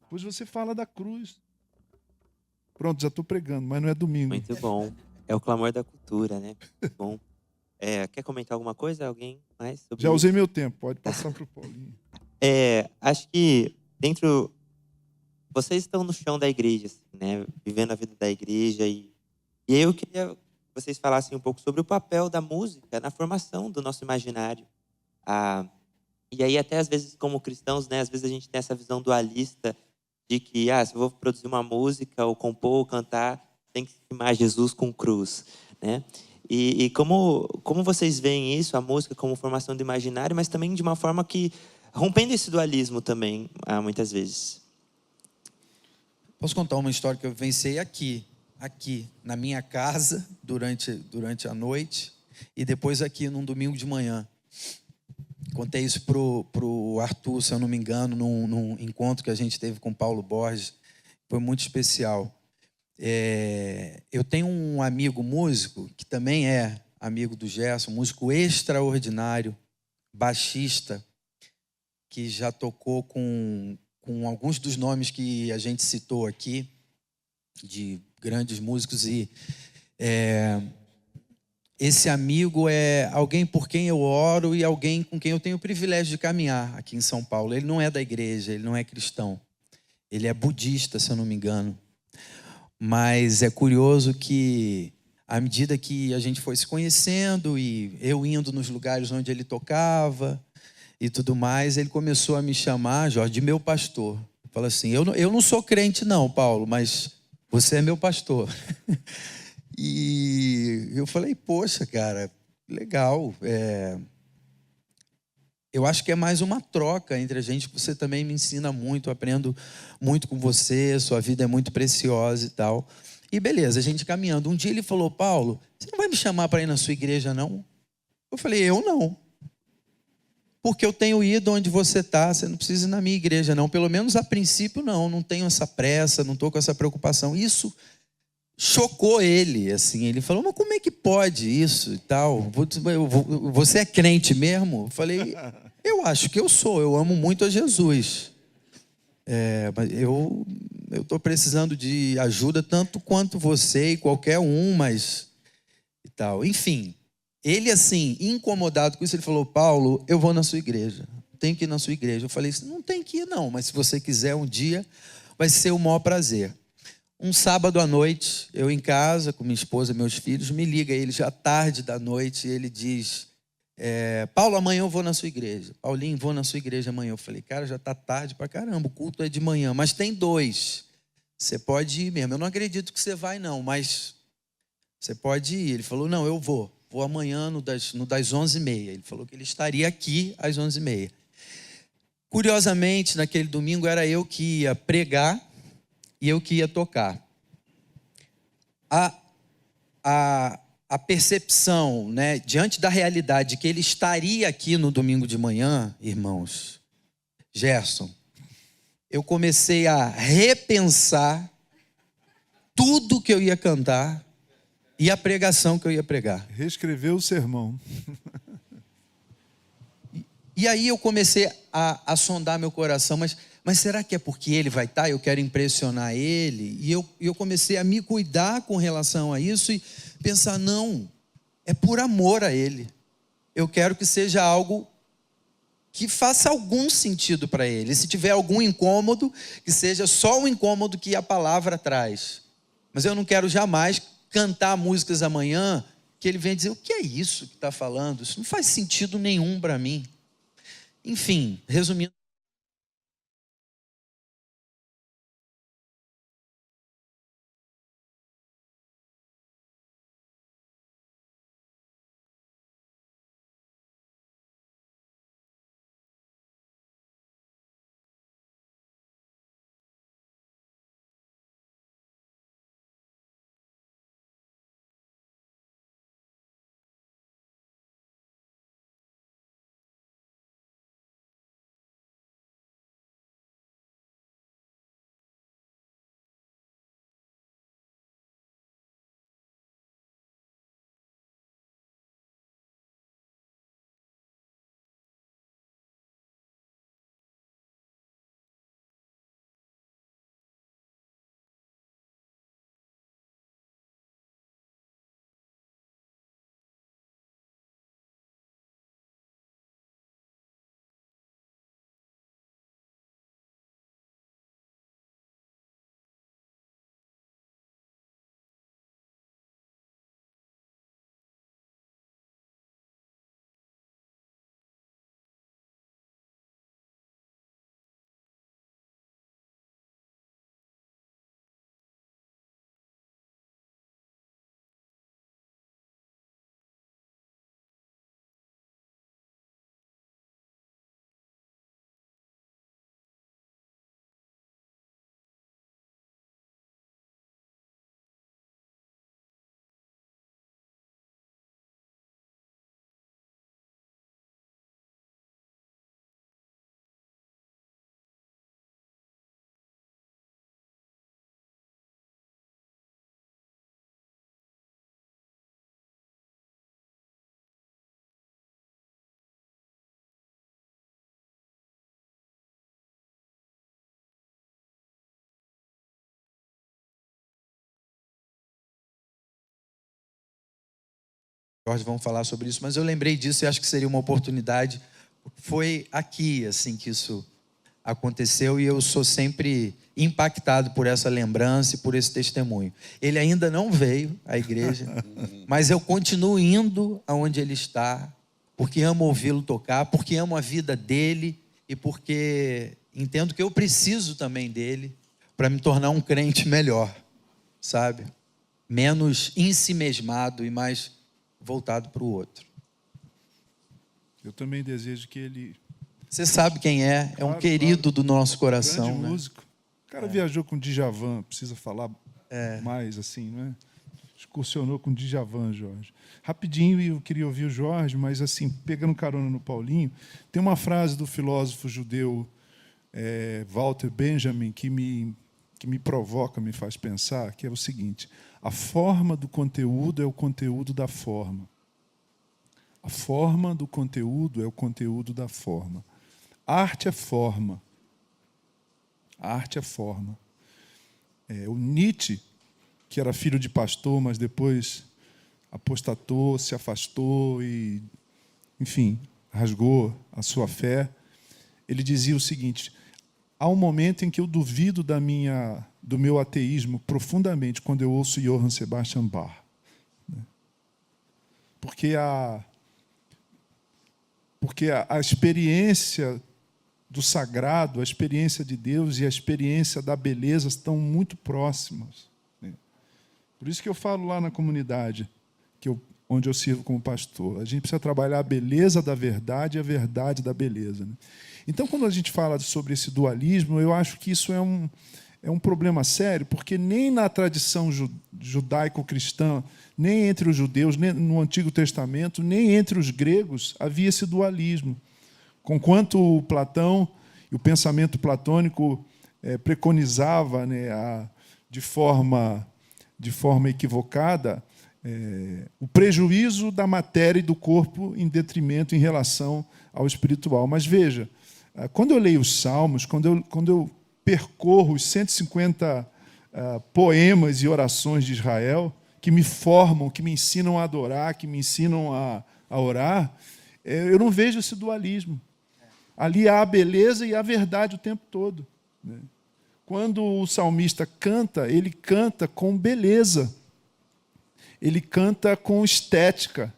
Depois você fala da cruz. Pronto, já estou pregando, mas não é domingo. Muito bom. É o clamor da cultura, né? Bom. Quer comentar alguma coisa? Alguém mais sobre Já usei isso? meu tempo, pode passar para o Paulinho. Acho que vocês estão no chão da igreja, assim, né? Vivendo a vida da igreja e aí eu queria que vocês falassem um pouco sobre o papel da música na formação do nosso imaginário. E aí até às vezes como cristãos, né? Às vezes a gente tem essa visão dualista de que se eu vou produzir uma música ou compor ou cantar, tem que rimar Jesus com cruz, né? E como vocês veem isso, a música como formação do imaginário, mas também de uma forma que rompendo esse dualismo também, muitas vezes. Posso contar uma história que eu vivenciei aqui, na minha casa, durante a noite, e depois aqui num domingo de manhã. Contei isso pro Arthur, se eu não me engano, num encontro que a gente teve com Paulo Borges. Foi muito especial. Eu tenho um amigo músico, que também é amigo do Gerson, músico extraordinário, baixista, que já tocou com alguns dos nomes que a gente citou aqui, de grandes músicos. E esse amigo é alguém por quem eu oro e alguém com quem eu tenho o privilégio de caminhar aqui em São Paulo. Ele não é da igreja, ele não é cristão. Ele é budista, se eu não me engano. Mas é curioso que, à medida que a gente foi se conhecendo e eu indo nos lugares onde ele tocava e tudo mais, ele começou a me chamar, Jorge, de meu pastor. Fala assim, eu não sou crente não, Paulo, mas você é meu pastor. E eu falei, poxa, cara, legal. Eu acho que é mais uma troca entre a gente. Você também me ensina muito, eu aprendo muito com você, sua vida é muito preciosa e tal. E beleza, a gente caminhando. Um dia ele falou, Paulo, você não vai me chamar para ir na sua igreja, não? Eu falei, eu não. Porque eu tenho ido onde você está, você não precisa ir na minha igreja, não. Pelo menos a princípio, não tenho essa pressa, não estou com essa preocupação. Isso chocou ele, assim. Ele falou, mas como é que pode isso e tal? Você é crente mesmo? Eu falei, eu acho que eu sou, eu amo muito a Jesus. Mas eu estou precisando de ajuda tanto quanto você e qualquer um, mas e tal. Enfim, ele assim, incomodado com isso, ele falou, Paulo, eu vou na sua igreja, tenho que ir na sua igreja. Eu falei, não tem que ir não, mas se você quiser um dia, vai ser o maior prazer. Um sábado à noite, eu em casa, com minha esposa e meus filhos, me liga ele já tarde da noite, e ele diz, Paulo, amanhã eu vou na sua igreja. Paulinho, vou na sua igreja amanhã. Eu falei, cara, já está tarde pra caramba, o culto é de manhã, mas tem 2. Você pode ir mesmo. Eu não acredito que você vai não, mas você pode ir. Ele falou, não, eu vou amanhã no das 11h30. Ele falou que ele estaria aqui às 11h30. Curiosamente, naquele domingo era eu que ia pregar e eu que ia tocar. A percepção, né, diante da realidade de que ele estaria aqui no domingo de manhã, irmãos, Gerson, eu comecei a repensar tudo que eu ia cantar e a pregação que eu ia pregar. Reescreveu o sermão. E aí eu comecei a sondar meu coração, mas será que é porque ele vai estar? Eu quero impressionar ele? E eu comecei a me cuidar com relação a isso e pensar, não, é por amor a ele. Eu quero que seja algo que faça algum sentido para ele. E se tiver algum incômodo, que seja só o incômodo que a palavra traz. Mas eu não quero jamais cantar músicas amanhã que ele venha dizer, o que é isso que está falando? Isso não faz sentido nenhum para mim. Enfim, resumindo. Jorge, vamos falar sobre isso, mas eu lembrei disso e acho que seria uma oportunidade. Foi aqui, assim, que isso aconteceu e eu sou sempre impactado por essa lembrança e por esse testemunho. Ele ainda não veio à igreja, mas eu continuo indo aonde ele está, porque amo ouvi-lo tocar, porque amo a vida dele e porque entendo que eu preciso também dele para me tornar um crente melhor, sabe? Menos ensimesmado e mais voltado para o outro. Eu também desejo que ele... Você sabe quem é? É um Claro, querido do nosso coração. Grande né? músico. O cara viajou com Djavan, precisa falar mais assim, não é? Excursionou com Djavan, Jorge. Rapidinho, eu queria ouvir o Jorge, mas assim, pegando carona no Paulinho, tem uma frase do filósofo judeu Walter Benjamin que me provoca, me faz pensar, que é o seguinte: a forma do conteúdo é o conteúdo da forma. A forma do conteúdo é o conteúdo da forma. A arte é forma. A arte é forma. O Nietzsche, que era filho de pastor, mas depois apostatou, se afastou e, enfim, rasgou a sua fé, ele dizia o seguinte: há um momento em que eu duvido da minha do meu ateísmo profundamente quando eu ouço Johann Sebastian Bach. Porque a experiência do sagrado, a experiência de Deus e a experiência da beleza estão muito próximas. Por isso que eu falo lá na comunidade, onde eu sirvo como pastor, a gente precisa trabalhar a beleza da verdade e a verdade da beleza. Então, quando a gente fala sobre esse dualismo, eu acho que isso é um problema sério, porque nem na tradição judaico-cristã, nem entre os judeus, nem no Antigo Testamento, nem entre os gregos, havia esse dualismo. Conquanto o Platão e o pensamento platônico preconizava, né, de forma equivocada, o prejuízo da matéria e do corpo em detrimento em relação ao espiritual. Mas veja, quando eu leio os Salmos, quando eu percorro os 150 poemas e orações de Israel, que me formam, que me ensinam a adorar, que me ensinam a orar, eu não vejo esse dualismo. Ali há a beleza e a verdade o tempo todo. Quando o salmista canta, ele canta com beleza. Ele canta com estética.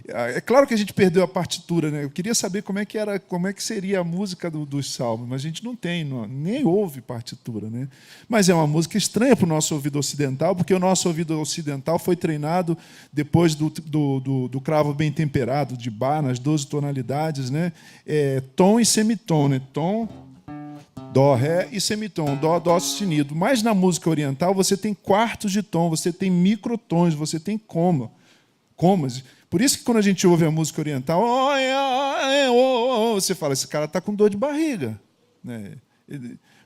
É claro que a gente perdeu a partitura, né? Eu queria saber como é que seria a música dos salmos, mas a gente não tem, nem ouve partitura, né? Mas é uma música estranha para o nosso ouvido ocidental, porque o nosso ouvido ocidental foi treinado depois do cravo bem temperado, de Bach, nas 12 tonalidades, né? Tom e semitom, né? Tom, dó, ré e semitom, dó, dó sustenido. Mas na música oriental você tem quartos de tom, você tem microtons, você tem comas. Por isso que quando a gente ouve a música oriental, você fala, esse cara está com dor de barriga. Né?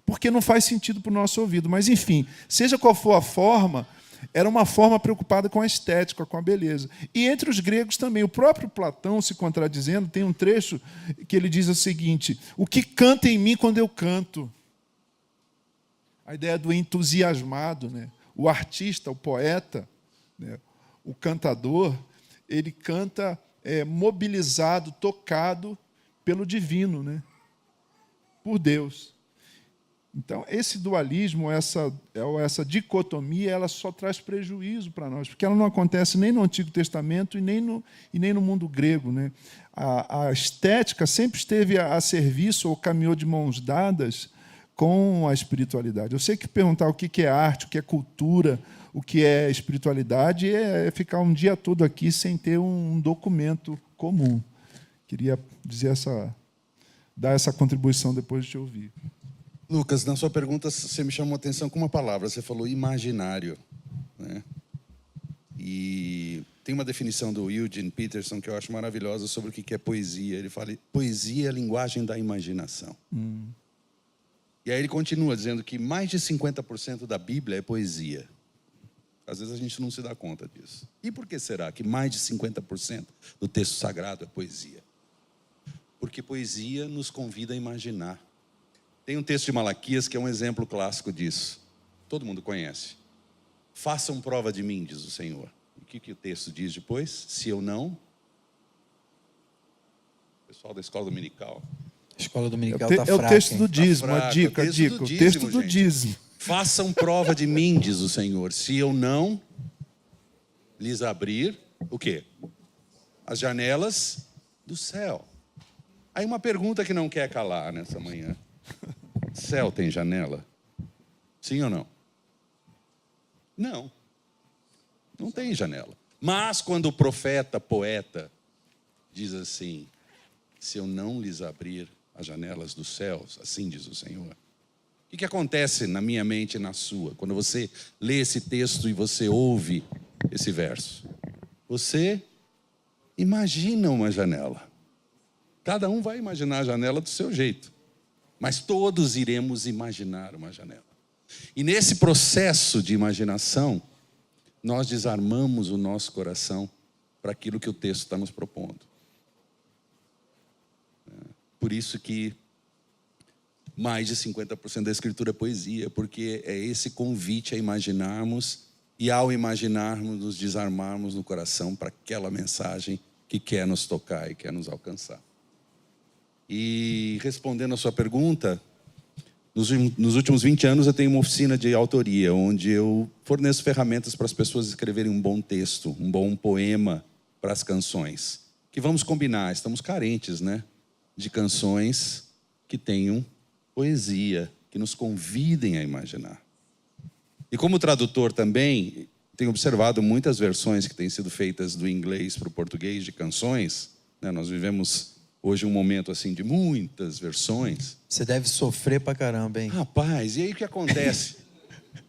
Porque não faz sentido para o nosso ouvido. Mas, enfim, seja qual for a forma, era uma forma preocupada com a estética, com a beleza. E entre os gregos também. O próprio Platão, se contradizendo, tem um trecho que ele diz o seguinte: o que canta em mim quando eu canto? A ideia do entusiasmado. Né? O artista, o poeta, né? O cantador, ele canta mobilizado, tocado pelo divino, né? Por Deus. Então, esse dualismo, essa dicotomia, ela só traz prejuízo para nós, porque ela não acontece nem no Antigo Testamento e nem no mundo grego. Né? A estética sempre esteve a serviço ou caminhou de mãos dadas com a espiritualidade. Eu sei que perguntar o que é arte, o que é cultura, o que é espiritualidade é ficar um dia todo aqui sem ter um documento comum. Queria dar essa contribuição depois de te ouvir. Lucas, na sua pergunta, você me chamou a atenção com uma palavra. Você falou imaginário. Né? E tem uma definição do Eugene Peterson que eu acho maravilhosa sobre o que é poesia. Ele fala: poesia é a linguagem da imaginação. E aí ele continua dizendo que mais de 50% da Bíblia é poesia. Às vezes a gente não se dá conta disso. E por que será que mais de 50% do texto sagrado é poesia? Porque poesia nos convida a imaginar. Tem um texto de Malaquias que é um exemplo clássico disso. Todo mundo conhece. Façam prova de mim, diz o Senhor. O que o texto diz depois? Se eu não... Pessoal da escola dominical. A escola dominical está fraca. É o texto do dízimo, Tá a dica. O texto do dízimo. Façam prova de mim, diz o Senhor, se eu não lhes abrir, o quê? As janelas do céu. Aí uma pergunta que não quer calar nessa manhã. Céu tem janela? Sim ou não? Não. Não tem janela. Mas quando o profeta, poeta, diz assim: se eu não lhes abrir as janelas dos céus, assim diz o Senhor. O que acontece na minha mente e na sua, quando você lê esse texto e você ouve esse verso? Você imagina uma janela. Cada um vai imaginar a janela do seu jeito. Mas todos iremos imaginar uma janela. E nesse processo de imaginação, nós desarmamos o nosso coração para aquilo que o texto está nos propondo. Por isso que mais de 50% da Escritura é poesia, porque é esse convite a imaginarmos, e ao imaginarmos, nos desarmarmos no coração para aquela mensagem que quer nos tocar e quer nos alcançar. E respondendo a sua pergunta, Nos últimos 20 anos eu tenho uma oficina de autoria, onde eu forneço ferramentas para as pessoas escreverem um bom texto, um bom poema para as canções. Que vamos combinar, estamos carentes, né? De canções que tenham poesia, que nos convidem a imaginar. E como tradutor também, tenho observado muitas versões que têm sido feitas do inglês para o português de canções, né? Nós vivemos hoje um momento assim de muitas versões. Você deve sofrer pra caramba, hein? Rapaz, e aí o que acontece?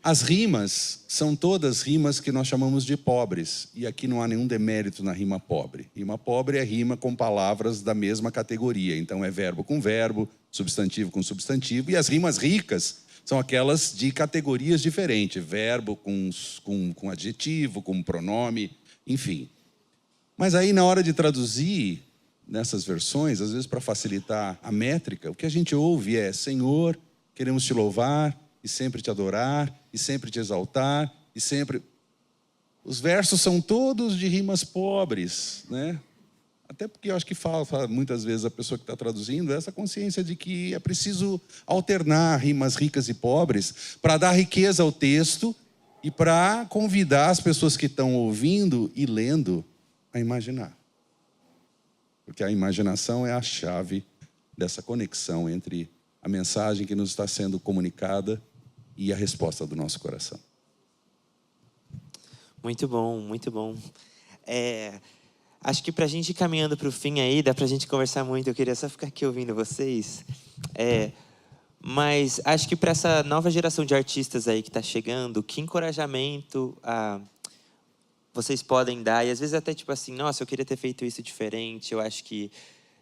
As rimas são todas rimas que nós chamamos de pobres. E aqui não há nenhum demérito na rima pobre. Rima pobre é rima com palavras da mesma categoria. Então é verbo com verbo, substantivo com substantivo. E as rimas ricas são aquelas de categorias diferentes. Verbo com adjetivo, com pronome, enfim. Mas aí na hora de traduzir nessas versões, às vezes para facilitar a métrica, o que a gente ouve é: Senhor, queremos te louvar e sempre te adorar e sempre te exaltar e sempre... Os versos são todos de rimas pobres, né? Até porque eu acho que fala muitas vezes a pessoa que está traduzindo essa consciência de que é preciso alternar rimas ricas e pobres para dar riqueza ao texto e para convidar as pessoas que estão ouvindo e lendo a imaginar. Porque a imaginação é a chave dessa conexão entre a mensagem que nos está sendo comunicada e a resposta do nosso coração. Muito bom, muito bom. Acho que para a gente ir caminhando para o fim aí, dá para a gente conversar muito. Eu queria só ficar aqui ouvindo vocês. Mas acho que para essa nova geração de artistas aí que está chegando, que encorajamento vocês podem dar? E às vezes até tipo assim, nossa, eu queria ter feito isso diferente. Eu acho que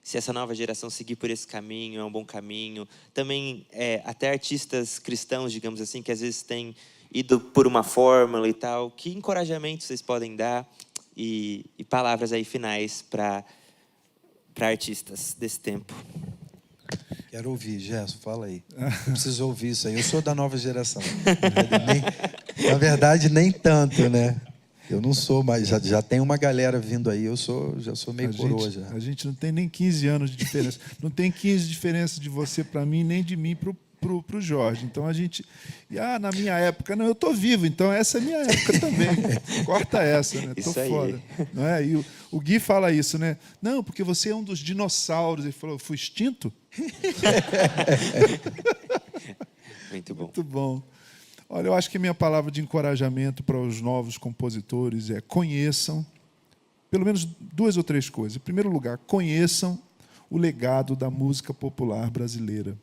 se essa nova geração seguir por esse caminho, é um bom caminho. Também até artistas cristãos, digamos assim, que às vezes têm ido por uma fórmula e tal. Que encorajamento vocês podem dar? E palavras aí finais para artistas desse tempo. Quero ouvir, Gerson, fala aí. Eu preciso ouvir isso aí. Eu sou da nova geração. Na verdade, nem tanto, né? Eu não sou, mas já tem uma galera vindo aí. Já sou meio coroa já. A gente não tem nem 15 anos de diferença. Não tem 15 de diferença de você para mim, nem de mim pro Jorge. Então a gente... na minha época... Não, eu tô vivo, então essa é a minha época também. Corta essa, né? Isso tô aí. foda. Não é? E o Gui fala isso, né? Não, porque você é um dos dinossauros. Ele falou, fui extinto? Muito bom. Muito bom. Olha, eu acho que minha palavra de encorajamento para os novos compositores é: conheçam, pelo menos 2 ou 3 coisas. Em primeiro lugar, conheçam o legado da música popular brasileira.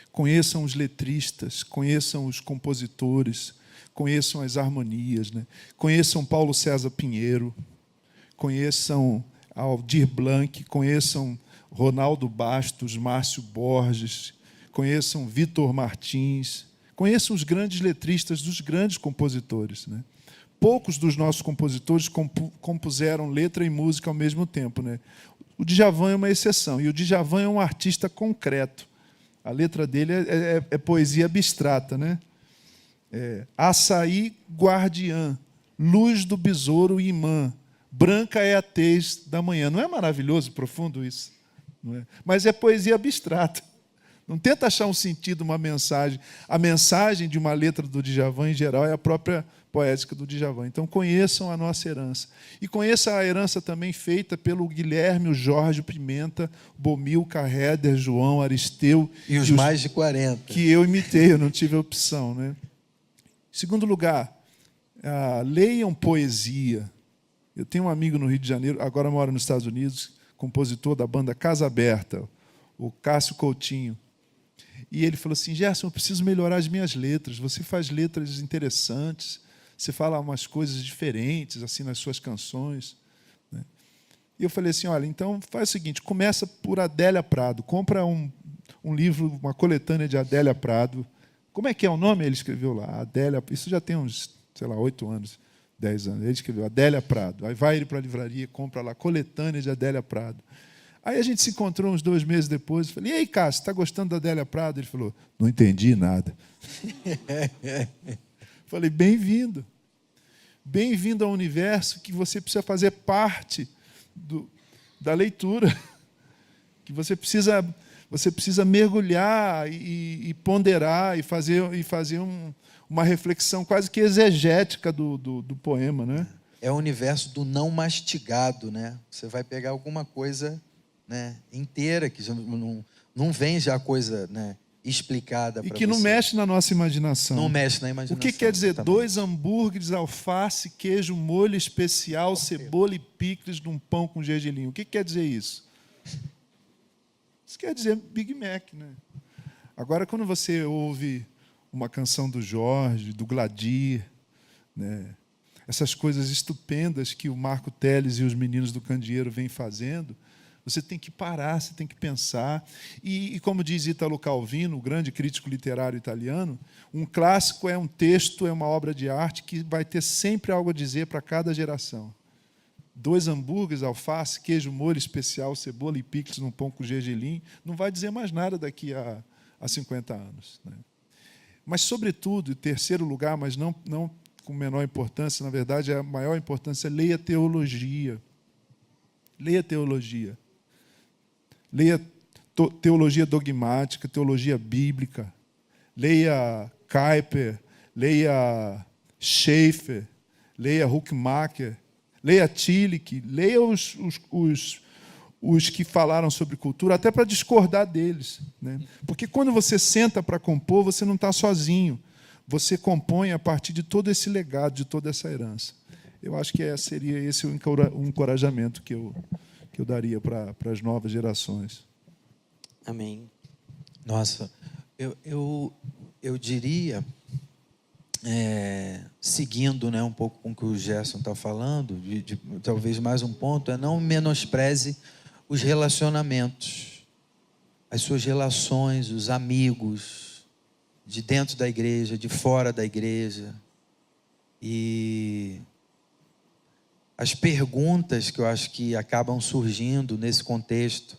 Conheçam os letristas, conheçam os compositores, conheçam as harmonias, né? Conheçam Paulo César Pinheiro, conheçam Aldir Blanc, conheçam Ronaldo Bastos, Márcio Borges, conheçam Vitor Martins, conheçam os grandes letristas dos grandes compositores, né? Poucos dos nossos compositores compuseram letra e música ao mesmo tempo, né? O Djavan é uma exceção, e o Djavan é um artista concreto. A letra dele é poesia abstrata, né? Açaí guardiã, luz do besouro imã, branca é a tez da manhã. Não é maravilhoso, profundo isso? Não é? Mas é poesia abstrata. Não tenta achar um sentido, uma mensagem. A mensagem de uma letra do Djavan, em geral, é a própria poética do Djavan. Então, conheçam a nossa herança. E conheçam a herança também feita pelo Guilherme, o Jorge, o Pimenta, o Bomilca, Héder, João, Aristeu. E os mais de 40. Que eu imitei, eu não tive opção, né? Em segundo lugar, leiam poesia. Eu tenho um amigo no Rio de Janeiro, agora mora nos Estados Unidos, compositor da banda Casa Aberta, o Cássio Coutinho. E ele falou assim: Gerson, eu preciso melhorar as minhas letras. Você faz letras interessantes, você fala umas coisas diferentes assim nas suas canções, né? E eu falei assim: olha, então faz o seguinte, começa por Adélia Prado, compra um livro, uma coletânea de Adélia Prado. Como é que é o nome? Ele escreveu lá, Adélia, isso já tem uns, 8 anos, 10 anos. Ele escreveu Adélia Prado. Aí vai ele para a livraria, compra lá, coletânea de Adélia Prado. Aí a gente se encontrou uns 2 meses depois. Falei: e aí, Cássio, está gostando da Adélia Prado? Ele falou: não entendi nada. Falei: bem-vindo. Bem-vindo ao universo que você precisa fazer parte da leitura. Que você precisa você precisa mergulhar e ponderar e fazer uma reflexão quase que exegética do poema, né? É o universo do não mastigado, né? Você vai pegar alguma coisa, né, inteira, que já não vem já coisa, né, explicada para você. E que não mexe na nossa imaginação. Não mexe na imaginação. O que quer dizer? Exatamente. 2 hambúrgueres, alface, queijo, molho especial, cebola e picles num pão com gergelim. O que quer dizer isso? Isso quer dizer Big Mac, né? Agora, quando você ouve uma canção do Jorge, do Gladir, né, essas coisas estupendas que o Marco Teles e os meninos do Candeeiro vêm fazendo, você tem que parar, você tem que pensar. E como diz Italo Calvino, o grande crítico literário italiano, um clássico é um texto, é uma obra de arte que vai ter sempre algo a dizer para cada geração. 2 hambúrgueres, alface, queijo, molho especial, cebola e picles num pão com gergelim, não vai dizer mais nada daqui a 50 anos. Né? Mas, sobretudo, em terceiro lugar, mas não com menor importância, na verdade, a maior importância, leia teologia. Leia teologia. Leia teologia dogmática, teologia bíblica. Leia Kuyper, leia Schaeffer, leia Huckmacher, leia Tillich, leia os que falaram sobre cultura, até para discordar deles. Né? Porque quando você senta para compor, você não está sozinho. Você compõe a partir de todo esse legado, de toda essa herança. Eu acho que seria esse o encorajamento que eu daria para as novas gerações. Amém. Nossa, eu diria, seguindo, né, um pouco com o que o Gerson está falando, talvez mais um ponto, não menospreze os relacionamentos, as suas relações, os amigos, de dentro da igreja, de fora da igreja. E as perguntas que eu acho que acabam surgindo nesse contexto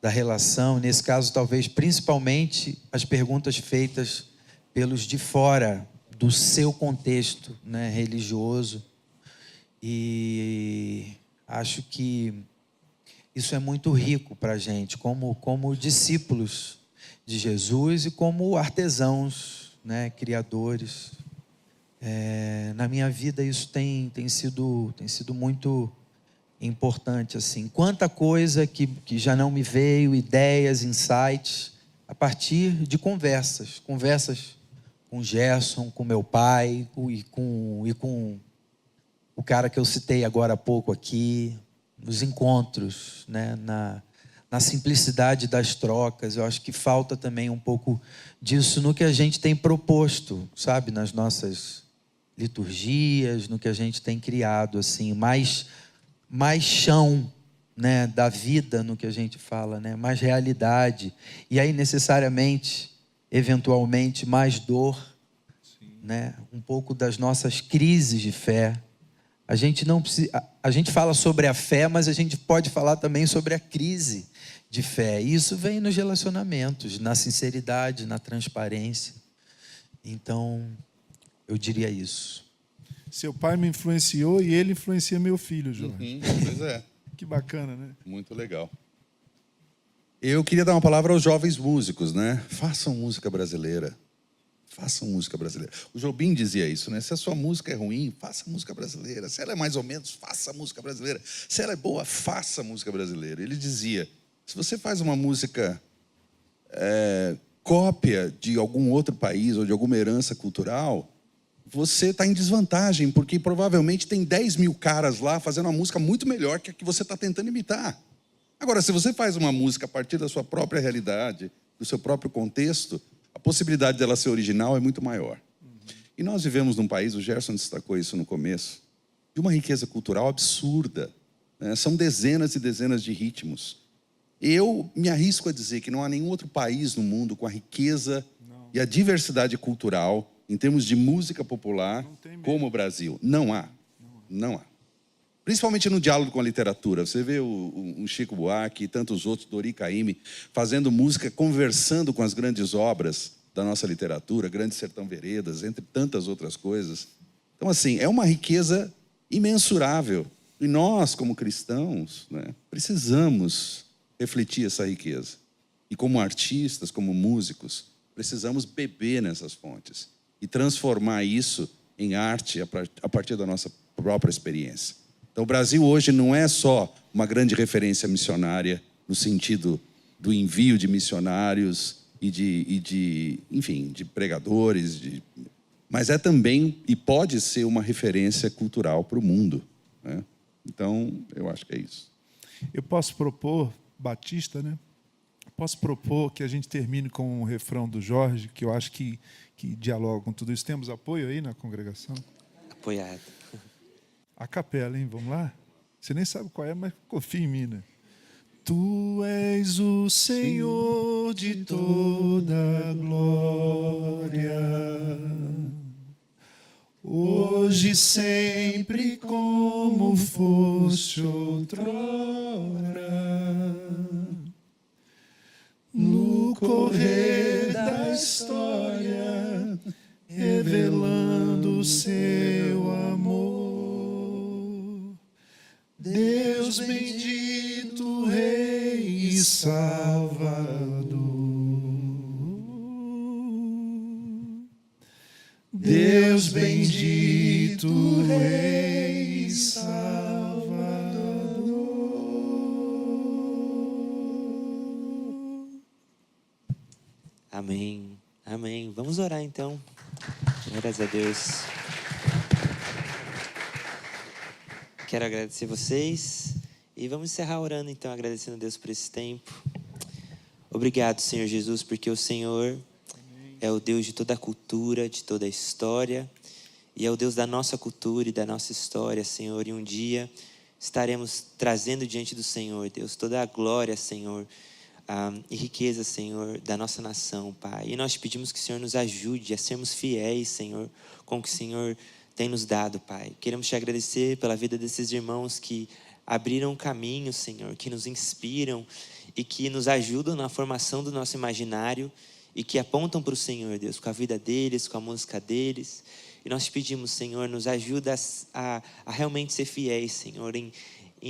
da relação, nesse caso talvez principalmente as perguntas feitas pelos de fora do seu contexto, né, religioso. E acho que isso é muito rico para a gente, como discípulos de Jesus e como artesãos, né, criadores. Na minha vida isso tem sido muito importante, assim. Quanta coisa que já não me veio, ideias, insights, a partir de conversas com o Gerson, com meu pai e com o cara que eu citei agora há pouco aqui, nos encontros, né, na simplicidade das trocas. Eu acho que falta também um pouco disso no que a gente tem proposto, sabe, nas nossas liturgias, no que a gente tem criado, assim, mais chão, né, da vida no que a gente fala, né, mais realidade, e aí necessariamente, eventualmente, mais dor, né, um pouco das nossas crises de fé. A gente não precisa, a gente fala sobre a fé, mas a gente pode falar também sobre a crise de fé. E isso vem nos relacionamentos, na sinceridade, na transparência. Então, eu diria isso. Seu pai me influenciou e ele influencia meu filho, Jorge. Pois é. Que bacana, né? Muito legal. Eu queria dar uma palavra aos jovens músicos, né? Façam música brasileira. Façam música brasileira. O Jobim dizia isso, né? Se a sua música é ruim, faça música brasileira. Se ela é mais ou menos, faça música brasileira. Se ela é boa, faça música brasileira. Ele dizia, se você faz uma música cópia de algum outro país ou de alguma herança cultural, você está em desvantagem, porque provavelmente tem 10 mil caras lá fazendo uma música muito melhor que a que você está tentando imitar. Agora, se você faz uma música a partir da sua própria realidade, do seu próprio contexto, a possibilidade dela ser original é muito maior. E nós vivemos num país, o Gerson destacou isso no começo, de uma riqueza cultural absurda, né? São dezenas e dezenas de ritmos. Eu me arrisco a dizer que não há nenhum outro país no mundo com a riqueza e a diversidade cultural em termos de música popular como o Brasil. Não há. Não há. Principalmente no diálogo com a literatura. Você vê o Chico Buarque e tantos outros, Dori Caymmi, fazendo música, conversando com as grandes obras da nossa literatura, Grande Sertão Veredas, entre tantas outras coisas. Então, assim, é uma riqueza imensurável. E nós, como cristãos, né, precisamos refletir essa riqueza. E como artistas, como músicos, precisamos beber nessas fontes e transformar isso em arte a partir da nossa própria experiência. Então, o Brasil hoje não é só uma grande referência missionária no sentido do envio de missionários enfim, de pregadores, mas é também e pode ser uma referência cultural para o mundo, né? Então, eu acho que é isso. Eu posso propor, Batista, né? Posso propor que a gente termine com um refrão do Jorge, que eu acho que dialoga com tudo isso. Temos apoio aí na congregação? Apoiado. A capela, hein? Vamos lá? Você nem sabe qual é, mas confia em mim, né? Tu és o Senhor de toda glória, hoje e sempre como foste outrora, no correr da história, revelando o seu amor. Deus bendito, Rei e Salvador. Deus bendito, Rei e Salvador. Amém. Amém. Vamos orar então. Glórias a Deus. Quero agradecer vocês e vamos encerrar orando então, agradecendo a Deus por esse tempo. Obrigado, Senhor Jesus, porque o Senhor é o Deus de toda a cultura, de toda a história, e é o Deus da nossa cultura e da nossa história, Senhor. E um dia estaremos trazendo diante do Senhor, Deus, toda a glória, Senhor, e riqueza, Senhor, da nossa nação, Pai. E nós te pedimos que o Senhor nos ajude a sermos fiéis, Senhor, com o que o Senhor tem nos dado, Pai. Queremos te agradecer pela vida desses irmãos que abriram caminho, Senhor, que nos inspiram e que nos ajudam na formação do nosso imaginário e que apontam para o Senhor, Deus, com a vida deles, com a música deles. E nós te pedimos, Senhor, nos ajuda a realmente ser fiéis, Senhor, em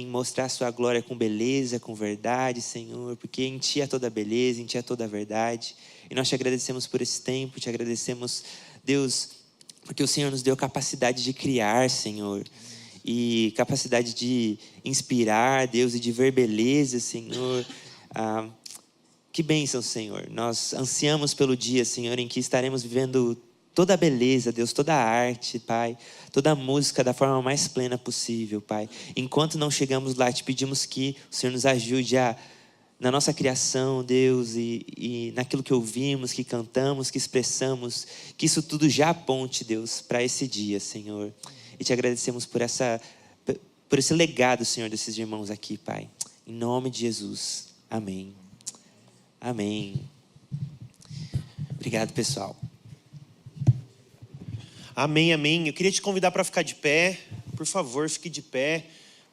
mostrar a sua glória com beleza, com verdade, Senhor, porque em Ti há toda a beleza, em Ti há toda a verdade. E nós te agradecemos por esse tempo, te agradecemos, Deus, porque o Senhor nos deu capacidade de criar, Senhor, e capacidade de inspirar, Deus, e de ver beleza, Senhor. Que bênção, Senhor. Nós ansiamos pelo dia, Senhor, em que estaremos vivendo toda a beleza, Deus, toda a arte, Pai, toda a música da forma mais plena possível, Pai. Enquanto não chegamos lá, te pedimos que o Senhor nos ajude na nossa criação, Deus, e naquilo que ouvimos, que cantamos, que expressamos, que isso tudo já aponte, Deus, para esse dia, Senhor. E te agradecemos por esse legado, Senhor, desses irmãos aqui, Pai. Em nome de Jesus. Amém. Amém. Obrigado, pessoal. Amém, amém. Eu queria te convidar para ficar de pé. Por favor, fique de pé.